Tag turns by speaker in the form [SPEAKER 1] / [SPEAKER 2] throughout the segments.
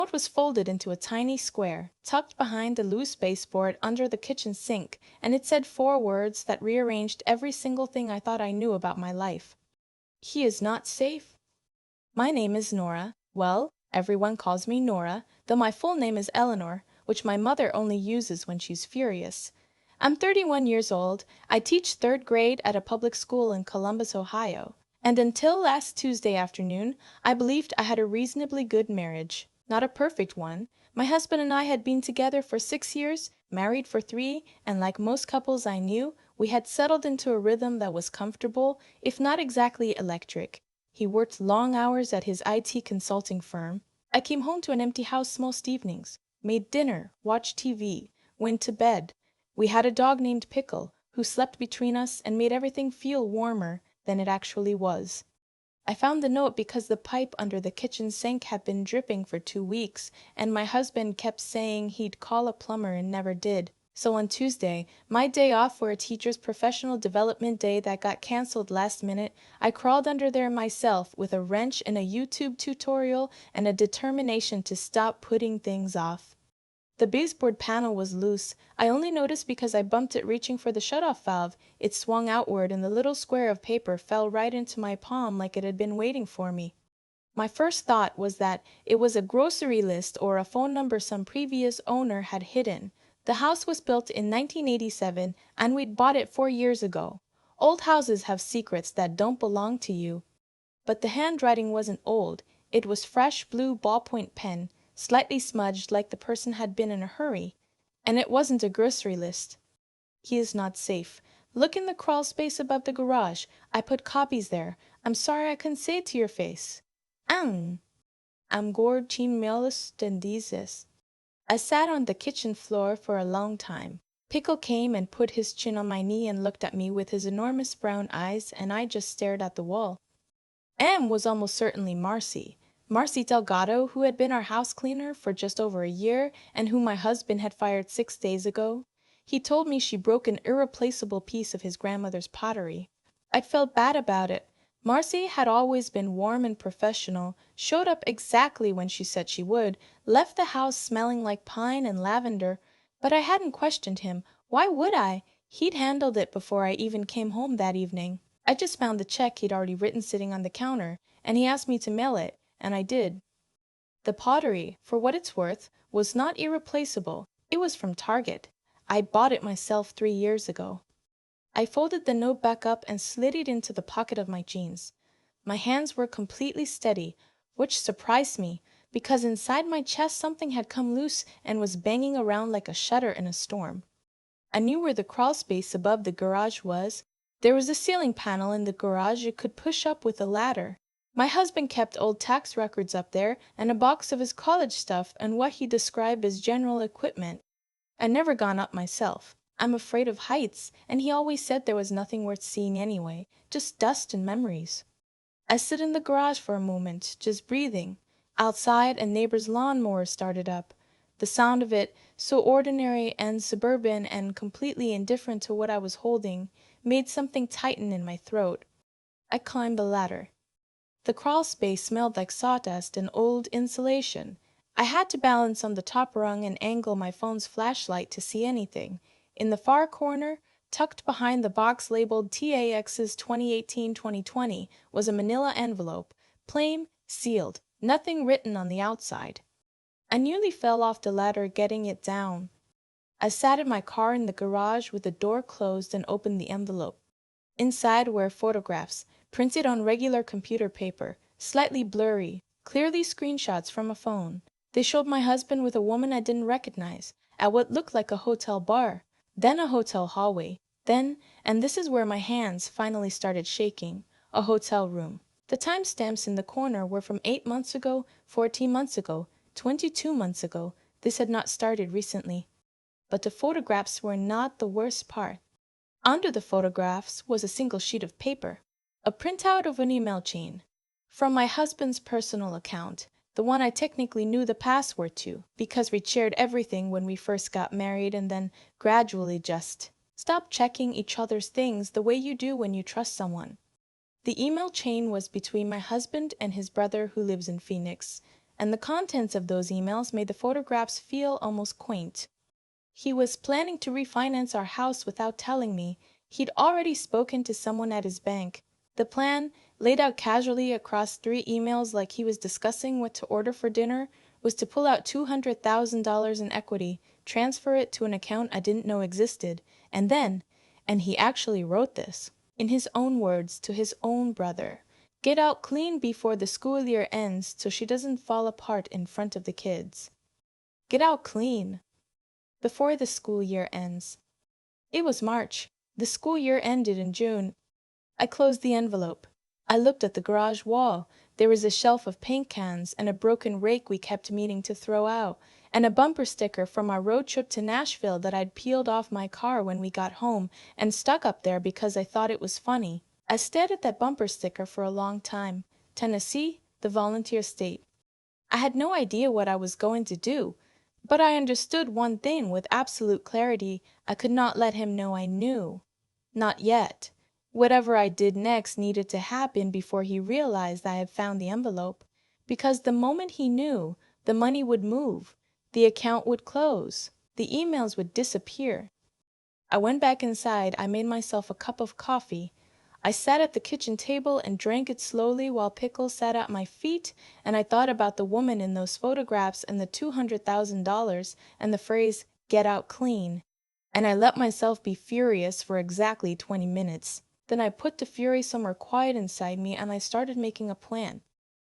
[SPEAKER 1] note was folded into a tiny square, tucked behind the loose baseboard under the kitchen sink, and it said 4 words that rearranged every single thing I thought I knew about my life. He is not safe. My name is Nora. Well, everyone calls me Nora, though my full name is Eleanor, which my mother only uses when she's furious. I'm 31 years old. I teach 3rd grade at a public school in Columbus, Ohio. And until last Tuesday afternoon, I believed I had a reasonably good marriage. Not a perfect one. My husband and I had been together for 6 years, married for 3, and like most couples I knew, we had settled into a rhythm that was comfortable, if not exactly electric. He worked long hours at his IT consulting firm. I came home to an empty house most evenings, made dinner, watched TV, went to bed. We had a dog named Pickle, who slept between us and made everything feel warmer than it actually was. I found the note because the pipe under the kitchen sink had been dripping for 2 weeks, and my husband kept saying he'd call a plumber and never did. So on Tuesday, my day off for a teacher's professional development day that got canceled last minute, I crawled under there myself with a wrench and a YouTube tutorial and a determination to stop putting things off. The baseboard panel was loose. I only noticed because I bumped it reaching for the shutoff valve. It swung outward and the little square of paper fell right into my palm like it had been waiting for me. My first thought was that it was a grocery list or a phone number some previous owner had hidden. The house was built in 1987 and we'd bought it 4 years ago. Old houses have secrets that don't belong to you. But the handwriting wasn't old. It was fresh blue ballpoint pen, slightly smudged like the person had been in a hurry. And it wasn't a grocery list. He is not safe. Look in the crawl space above the garage. I put copies there. I'm sorry I couldn't say it to your face. Am gord chin melis dendises. I sat on the kitchen floor for a long time. Pickle came and put his chin on my knee and looked at me with his enormous brown eyes, and I just stared at the wall. M was almost certainly Marcy. Marcy Delgado, who had been our house cleaner for just over a year and whom my husband had fired 6 days ago. He told me she broke an irreplaceable piece of his grandmother's pottery. I'd felt bad about it. Marcy had always been warm and professional, showed up exactly when she said she would, left the house smelling like pine and lavender, but I hadn't questioned him. Why would I? He'd handled it before I even came home that evening. I just found the check he'd already written sitting on the counter, and he asked me to mail it, and I did. The pottery, for what it's worth, was not irreplaceable. It was from Target. I bought it myself 3 years ago. I folded the note back up and slid it into the pocket of my jeans. My hands were completely steady, which surprised me, because inside my chest something had come loose and was banging around like a shutter in a storm. I knew where the crawl space above the garage was. There was a ceiling panel in the garage you could push up with a ladder. My husband kept old tax records up there and a box of his college stuff and what he described as general equipment. I'd never gone up myself. I'm afraid of heights, and he always said there was nothing worth seeing anyway, just dust and memories. I stood in the garage for a moment, just breathing. Outside, a neighbor's lawnmower started up. The sound of it, so ordinary and suburban and completely indifferent to what I was holding, made something tighten in my throat. I climbed the ladder. The crawl space smelled like sawdust and old insulation. I had to balance on the top rung and angle my phone's flashlight to see anything. In the far corner, tucked behind the box labeled TAX's 2018-2020, was a manila envelope, plain, sealed, nothing written on the outside. I nearly fell off the ladder getting it down. I sat in my car in the garage with the door closed and opened the envelope. Inside were photographs, printed on regular computer paper, slightly blurry, clearly screenshots from a phone. They showed my husband with a woman I didn't recognize, at what looked like a hotel bar, then a hotel hallway, then, and this is where my hands finally started shaking, a hotel room. The timestamps in the corner were from 8 months ago, 14 months ago, 22 months ago. This had not started recently. But the photographs were not the worst part. Under the photographs was a single sheet of paper, a printout of an email chain. From my husband's personal account, the one I technically knew the password to, because we shared everything when we first got married and then gradually just stopped checking each other's things the way you do when you trust someone. The email chain was between my husband and his brother who lives in Phoenix, and the contents of those emails made the photographs feel almost quaint. He was planning to refinance our house without telling me. He'd already spoken to someone at his bank. The plan, laid out casually across 3 emails like he was discussing what to order for dinner, was to pull out $200,000 in equity, transfer it to an account I didn't know existed, and then, and he actually wrote this, in his own words to his own brother, get out clean before the school year ends so she doesn't fall apart in front of the kids. Get out clean. Before the school year ends. It was March. The school year ended in June. I closed the envelope. I looked at the garage wall. There was a shelf of paint cans and a broken rake we kept meaning to throw out, and a bumper sticker from our road trip to Nashville that I'd peeled off my car when we got home and stuck up there because I thought it was funny. I stared at that bumper sticker for a long time. Tennessee, the volunteer state. I had no idea what I was going to do, but I understood one thing with absolute clarity. I could not let him know I knew. Not yet. Whatever I did next needed to happen before he realized I had found the envelope, because the moment he knew, the money would move, the account would close, the emails would disappear. I went back inside. I made myself a cup of coffee. I sat at the kitchen table and drank it slowly while Pickles sat at my feet, and I thought about the woman in those photographs and the $200,000 and the phrase, get out clean. And I let myself be furious for exactly 20 minutes. Then I put the fury somewhere quiet inside me and I started making a plan.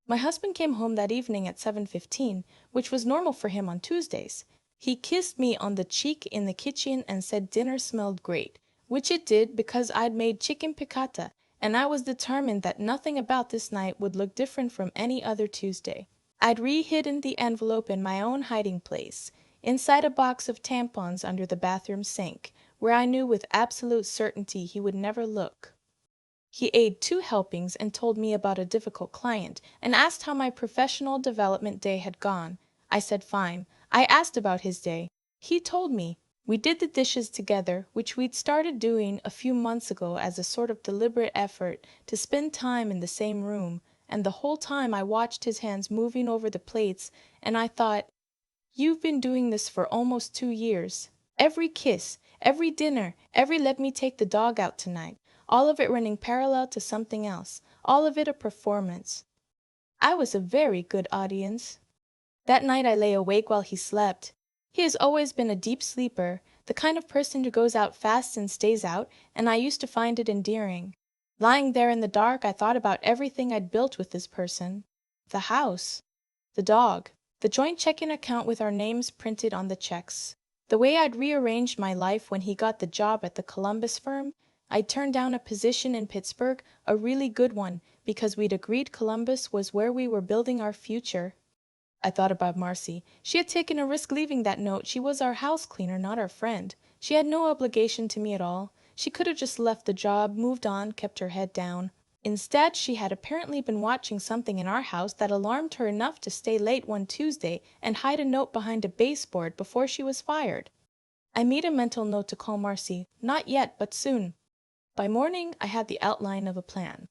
[SPEAKER 1] My husband came home that evening at 7:15, which was normal for him on Tuesdays. He kissed me on the cheek in the kitchen and said dinner smelled great, which it did because I'd made chicken piccata, and I was determined that nothing about this night would look different from any other Tuesday. I'd re-hidden the envelope in my own hiding place, inside a box of tampons under the bathroom sink, where I knew with absolute certainty he would never look. He ate 2 helpings and told me about a difficult client, and asked how my professional development day had gone. I said fine. I asked about his day. He told me. We did the dishes together, which we'd started doing a few months ago as a sort of deliberate effort to spend time in the same room, and the whole time I watched his hands moving over the plates, and I thought, you've been doing this for almost 2 years. Every kiss, every dinner, every let me take the dog out tonight, all of it running parallel to something else, all of it a performance. I was a very good audience. That night I lay awake while he slept. He has always been a deep sleeper, the kind of person who goes out fast and stays out, and I used to find it endearing. Lying there in the dark, I thought about everything I'd built with this person. The house. The dog. The joint checking account with our names printed on the checks. The way I'd rearranged my life when he got the job at the Columbus firm. I'd turned down a position in Pittsburgh, a really good one, because we'd agreed Columbus was where we were building our future. I thought about Marcy. She had taken a risk leaving that note. She was our house cleaner, not our friend. She had no obligation to me at all. She could have just left the job, moved on, kept her head down. Instead, she had apparently been watching something in our house that alarmed her enough to stay late one Tuesday and hide a note behind a baseboard before she was fired. I made a mental note to call Marcy. Not yet, but soon. By morning, I had the outline of a plan.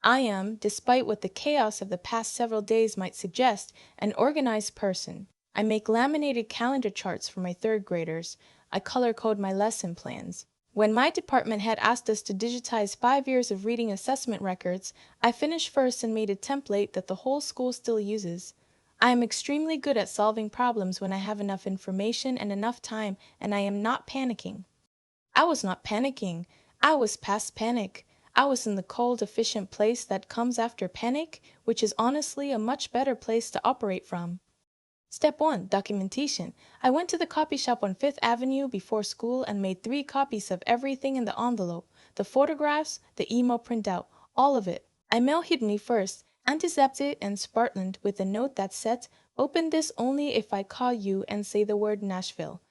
[SPEAKER 1] I am, despite what the chaos of the past several days might suggest, an organized person. I make laminated calendar charts for my third graders. I color code my lesson plans. When my department head asked us to digitize 5 years of reading assessment records, I finished first and made a template that the whole school still uses. I am extremely good at solving problems when I have enough information and enough time, and I am not panicking. I was not panicking. I was past panic. I was in the cold, efficient place that comes after panic, which is honestly a much better place to operate from. Step 1. Documentation. I went to the copy shop on 5th Avenue before school and made 3 copies of everything in the envelope, the photographs, the email printout, all of it. I mailed me first, antiseptic and sparklined with a note that said, open this only if I call you and say the word Nashville.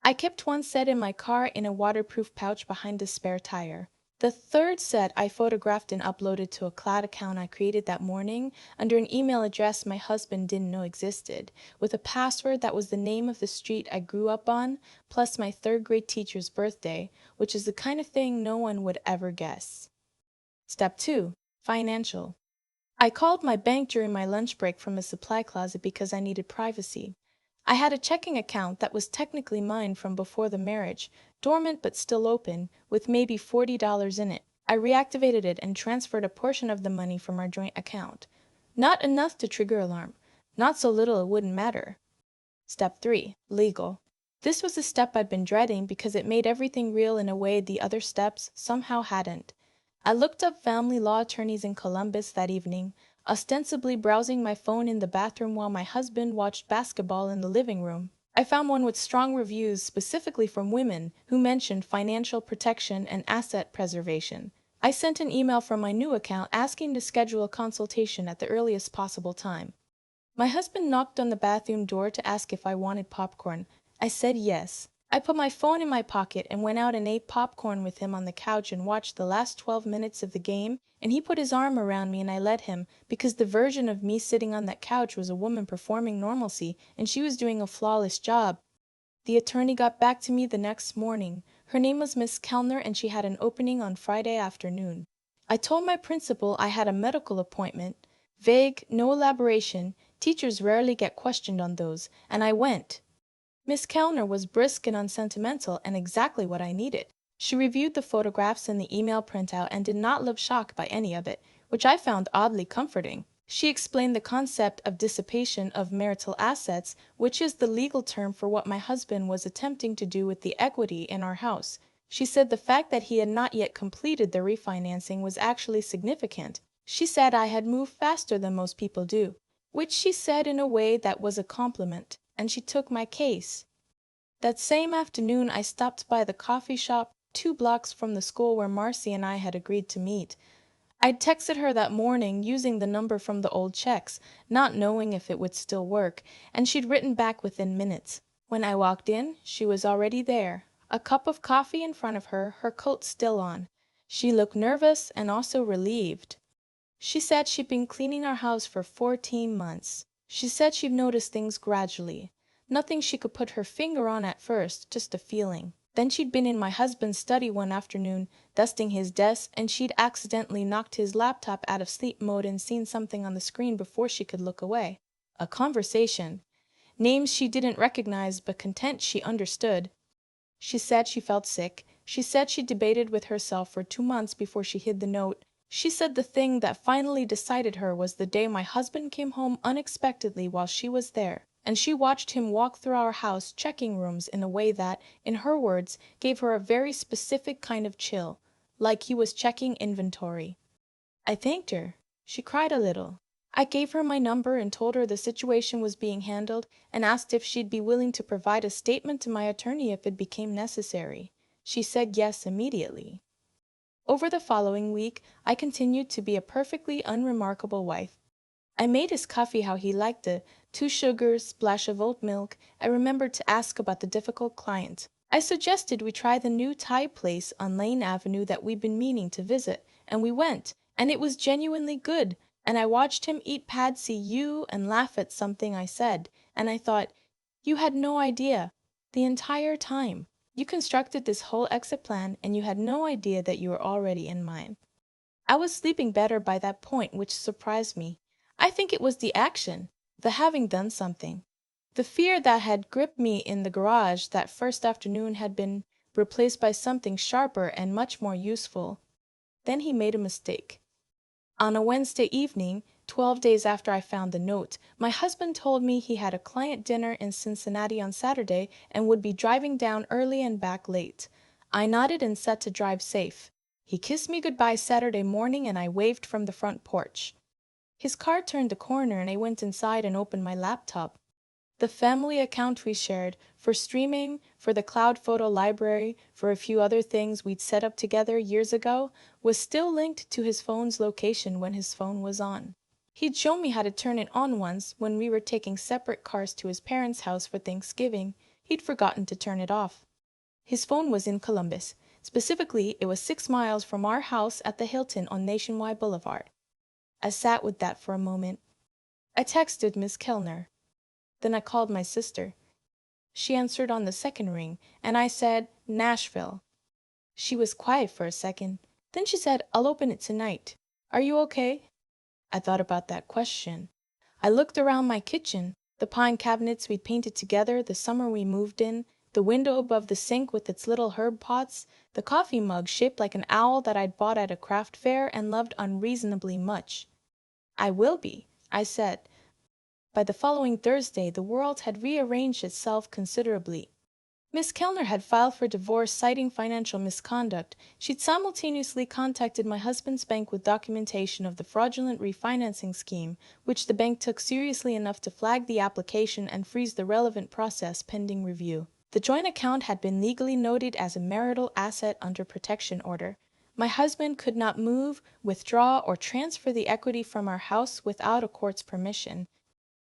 [SPEAKER 1] I kept one set in my car in a waterproof pouch behind the spare tire. The third set I photographed and uploaded to a cloud account I created that morning under an email address my husband didn't know existed, with a password that was the name of the street I grew up on, plus my third-grade teacher's birthday, which is the kind of thing no one would ever guess. Step 2. Financial. I called my bank during my lunch break from a supply closet because I needed privacy. I had a checking account that was technically mine from before the marriage, dormant but still open, with maybe $40 in it. I reactivated it and transferred a portion of the money from our joint account. Not enough to trigger alarm. Not so little it wouldn't matter. Step 3. Legal. This was the step I'd been dreading because it made everything real in a way the other steps somehow hadn't. I looked up family law attorneys in Columbus that evening, ostensibly browsing my phone in the bathroom while my husband watched basketball in the living room. I found one with strong reviews specifically from women who mentioned financial protection and asset preservation. I sent an email from my new account asking to schedule a consultation at the earliest possible time. My husband knocked on the bathroom door to ask if I wanted popcorn. I said yes. I put my phone in my pocket and went out and ate popcorn with him on the couch and watched the last 12 minutes of the game, and he put his arm around me and I let him, because the version of me sitting on that couch was a woman performing normalcy, and she was doing a flawless job. The attorney got back to me the next morning. Her name was Miss Kellner and she had an opening on Friday afternoon. I told my principal I had a medical appointment. Vague, no elaboration. Teachers rarely get questioned on those, and I went. Miss Kellner was brisk and unsentimental and exactly what I needed. She reviewed the photographs and the email printout and did not look shocked by any of it, which I found oddly comforting. She explained the concept of dissipation of marital assets, which is the legal term for what my husband was attempting to do with the equity in our house. She said the fact that he had not yet completed the refinancing was actually significant. She said I had moved faster than most people do, which she said in a way that was a compliment, and she took my case. That same afternoon I stopped by the coffee shop 2 blocks from the school where Marcy and I had agreed to meet. I'd texted her that morning using the number from the old checks, not knowing if it would still work, and she'd written back within minutes. When I walked in, she was already there, a cup of coffee in front of her, her coat still on. She looked nervous and also relieved. She said she'd been cleaning our house for 14 months. She said she'd noticed things gradually. Nothing she could put her finger on at first, just a feeling. Then she'd been in my husband's study one afternoon, dusting his desk, and she'd accidentally knocked his laptop out of sleep mode and seen something on the screen before she could look away. A conversation. Names she didn't recognize but content she understood. She said she felt sick. She said she debated with herself for 2 months before she hid the note. She said the thing that finally decided her was the day my husband came home unexpectedly while she was there, and she watched him walk through our house checking rooms in a way that, in her words, gave her a very specific kind of chill, like he was checking inventory. I thanked her. She cried a little. I gave her my number and told her the situation was being handled and asked if she'd be willing to provide a statement to my attorney if it became necessary. She said yes immediately. Over the following week, I continued to be a perfectly unremarkable wife. I made his coffee how he liked it, 2 sugars, splash of oat milk. I remembered to ask about the difficult client. I suggested we try the new Thai place on Lane Avenue that we'd been meaning to visit, and we went, and it was genuinely good, and I watched him eat pad see ew and laugh at something I said, and I thought, you had no idea, the entire time. You constructed this whole exit plan, and you had no idea that you were already in mine. I was sleeping better by that point, which surprised me. I think it was the action, the having done something. The fear that had gripped me in the garage that first afternoon had been replaced by something sharper and much more useful. Then he made a mistake. On a Wednesday evening, 12 days after I found the note, my husband told me he had a client dinner in Cincinnati on Saturday and would be driving down early and back late. I nodded and set to drive safe. He kissed me goodbye Saturday morning and I waved from the front porch. His car turned the corner and I went inside and opened my laptop. The family account we shared, for streaming, for the cloud photo library, for a few other things we'd set up together years ago, was still linked to his phone's location when his phone was on. He'd shown me how to turn it on once when we were taking separate cars to his parents' house for Thanksgiving. He'd forgotten to turn it off. His phone was in Columbus. Specifically, it was 6 miles from our house at the Hilton on Nationwide Boulevard. I sat with that for a moment. I texted Miss Kellner. Then I called my sister. She answered on the second ring, and I said, Nashville. She was quiet for a second. Then she said, I'll open it tonight. Are you okay? I thought about that question. I looked around my kitchen, the pine cabinets we'd painted together the summer we moved in, the window above the sink with its little herb pots, the coffee mug shaped like an owl that I'd bought at a craft fair and loved unreasonably much. I will be, I said. By the following Thursday, the world had rearranged itself considerably. Miss Kellner had filed for divorce citing financial misconduct. She'd simultaneously contacted my husband's bank with documentation of the fraudulent refinancing scheme, which the bank took seriously enough to flag the application and freeze the relevant process pending review. The joint account had been legally noted as a marital asset under protection order. My husband could not move, withdraw, or transfer the equity from our house without a court's permission.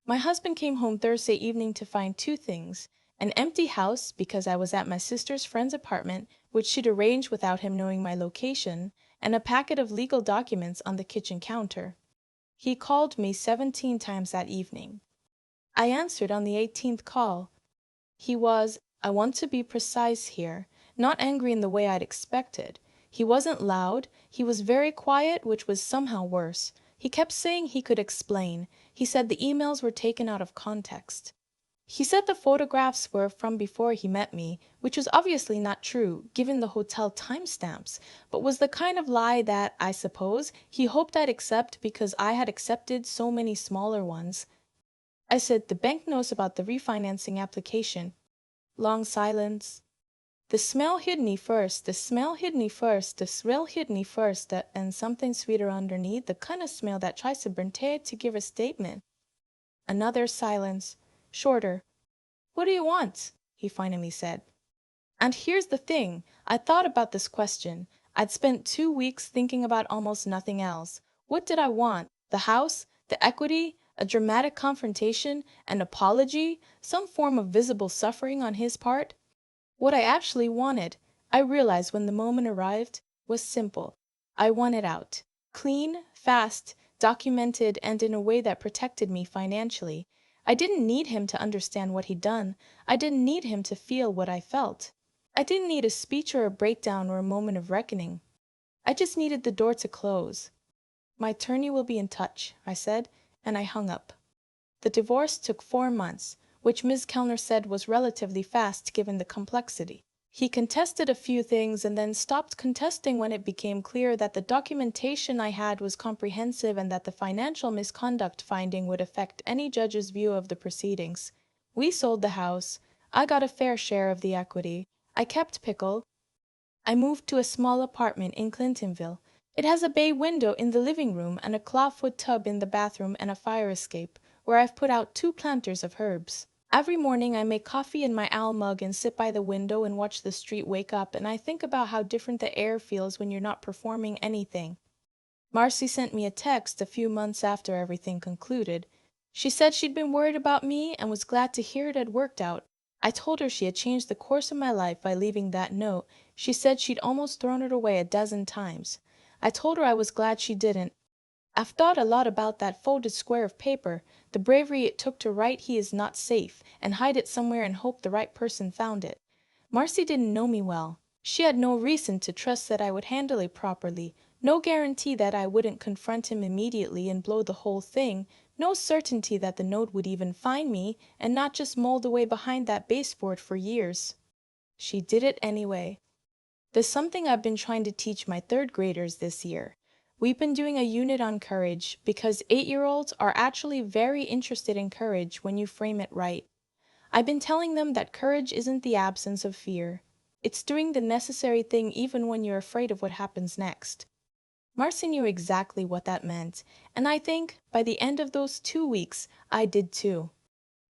[SPEAKER 1] My husband came home Thursday evening to find two things: an empty house because I was at my sister's friend's apartment, which she'd arranged without him knowing my location, and a packet of legal documents on the kitchen counter. He called me 17 times that evening. I answered on the 18th call. He was, I want to be precise here, not angry in the way I'd expected. He wasn't loud, he was very quiet, which was somehow worse. He kept saying he could explain. He said the emails were taken out of context. He said the photographs were from before he met me, which was obviously not true, given the hotel timestamps, but was the kind of lie that, I suppose, he hoped I'd accept because I had accepted so many smaller ones. I said, the bank knows about the refinancing application. Long silence. The smell hit me first, the smell hit me first, the smell hit me first, and something sweeter underneath, the kind of smell that tries to burn to give a statement. Another silence, shorter. What do you want? He finally said. And here's the thing, I thought about this question. I'd spent 2 weeks thinking about almost nothing else. What did I want? The house? The equity? A dramatic confrontation? An apology? Some form of visible suffering on his part? What I actually wanted, I realized when the moment arrived, was simple. I wanted out. Clean, fast, documented, and in a way that protected me financially. I didn't need him to understand what he'd done. I didn't need him to feel what I felt. I didn't need a speech or a breakdown or a moment of reckoning. I just needed the door to close. My attorney will be in touch, I said, and I hung up. The divorce took 4 months, which Ms. Kellner said was relatively fast given the complexity. He contested a few things and then stopped contesting when it became clear that the documentation I had was comprehensive and that the financial misconduct finding would affect any judge's view of the proceedings. We sold the house. I got a fair share of the equity. I kept Pickle. I moved to a small apartment in Clintonville. It has a bay window in the living room and a clawfoot tub in the bathroom and a fire escape, where I've put out 2 planters of herbs. Every morning I make coffee in my owl mug and sit by the window and watch the street wake up, and I think about how different the air feels when you're not performing anything. Marcy sent me a text a few months after everything concluded. She said she'd been worried about me and was glad to hear it had worked out. I told her she had changed the course of my life by leaving that note. She said she'd almost thrown it away a dozen times. I told her I was glad she didn't. I've thought a lot about that folded square of paper, the bravery it took to write he is not safe, and hide it somewhere and hope the right person found it. Marcy didn't know me well. She had no reason to trust that I would handle it properly, no guarantee that I wouldn't confront him immediately and blow the whole thing, no certainty that the note would even find me and not just mold away behind that baseboard for years. She did it anyway. There's something I've been trying to teach my 3rd graders this year. We've been doing a unit on courage because 8-year-olds are actually very interested in courage when you frame it right. I've been telling them that courage isn't the absence of fear. It's doing the necessary thing even when you're afraid of what happens next. Marcy knew exactly what that meant, and I think by the end of those 2 weeks, I did too.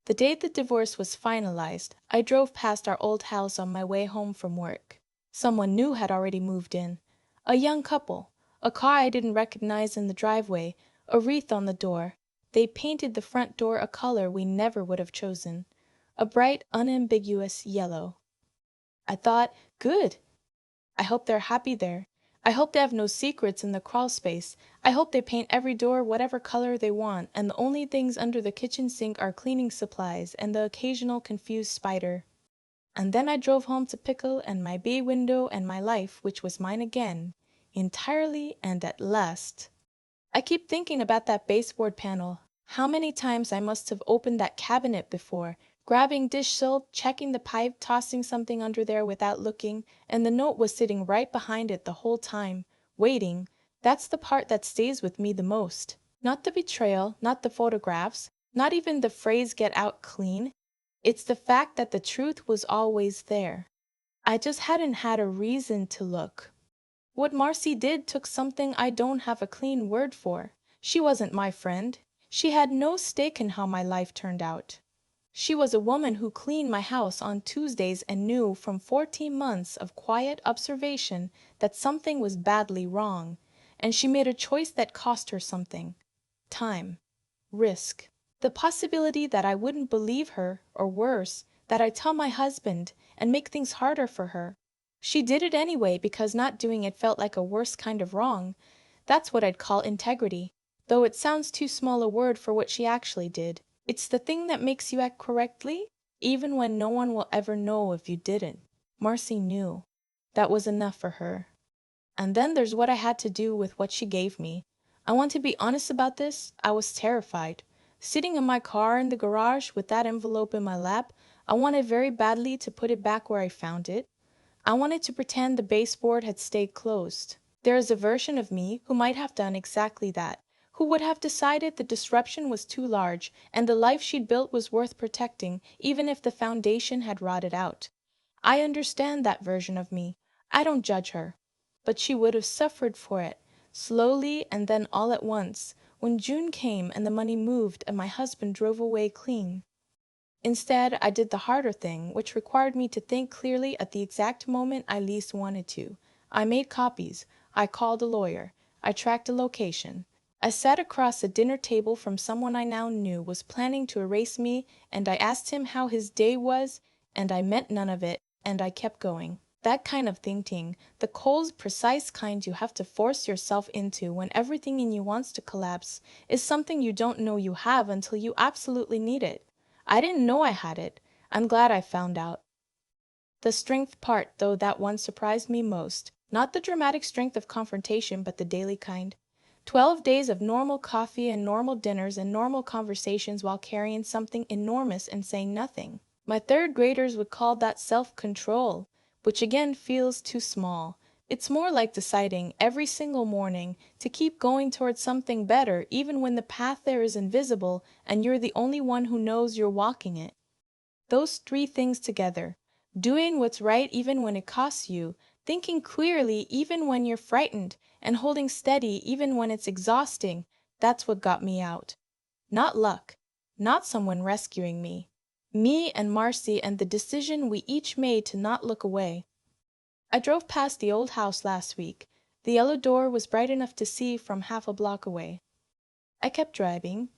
[SPEAKER 1] The day the divorce was finalized, I drove past our old house on my way home from work. Someone new had already moved in. A young couple. A car I didn't recognize in the driveway. A wreath on the door. They painted the front door a color we never would have chosen. A bright, unambiguous yellow. I thought, good. I hope they're happy there. I hope they have no secrets in the crawl space. I hope they paint every door whatever color they want, and the only things under the kitchen sink are cleaning supplies and the occasional confused spider. And then I drove home to Pickle and my bay window and my life, which was mine again, entirely and at last. I keep thinking about that baseboard panel. How many times I must have opened that cabinet before, grabbing dish soap, checking the pipe, tossing something under there without looking, and the note was sitting right behind it the whole time, waiting. That's the part that stays with me the most. Not the betrayal, not the photographs, not even the phrase "get out clean." It's the fact that the truth was always there. I just hadn't had a reason to look. What Marcy did took something I don't have a clean word for. She wasn't my friend. She had no stake in how my life turned out. She was a woman who cleaned my house on Tuesdays and knew from 14 months of quiet observation that something was badly wrong, and she made a choice that cost her something. Time. Risk. The possibility that I wouldn't believe her, or worse, that I'd tell my husband and make things harder for her. She did it anyway because not doing it felt like a worse kind of wrong. That's what I'd call integrity, though it sounds too small a word for what she actually did. It's the thing that makes you act correctly, even when no one will ever know if you didn't. Marcy knew. That was enough for her. And then there's what I had to do with what she gave me. I want to be honest about this. I was terrified. Sitting in my car in the garage with that envelope in my lap, I wanted very badly to put it back where I found it. I wanted to pretend the baseboard had stayed closed. There is a version of me who might have done exactly that, who would have decided the disruption was too large and the life she'd built was worth protecting, even if the foundation had rotted out. I understand that version of me. I don't judge her. But she would have suffered for it, slowly and then all at once, when June came and the money moved and my husband drove away clean. Instead, I did the harder thing, which required me to think clearly at the exact moment I least wanted to. I made copies. I called a lawyer. I tracked a location. I sat across a dinner table from someone I now knew was planning to erase me, and I asked him how his day was, and I meant none of it, and I kept going. That kind of thinking, the cold, precise kind you have to force yourself into when everything in you wants to collapse, is something you don't know you have until you absolutely need it. I didn't know I had it. I'm glad I found out. The strength part, though, that one surprised me most. Not the dramatic strength of confrontation, but the daily kind. 12 days of normal coffee and normal dinners and normal conversations while carrying something enormous and saying nothing. My third graders would call that self-control, which again feels too small. It's more like deciding every single morning to keep going towards something better even when the path there is invisible and you're the only one who knows you're walking it. Those three things together, doing what's right even when it costs you, thinking clearly even when you're frightened, and holding steady even when it's exhausting, that's what got me out. Not luck, not someone rescuing me. Me and Marcy and the decision we each made to not look away. I drove past the old house last week. The yellow door was bright enough to see from half a block away. I kept driving.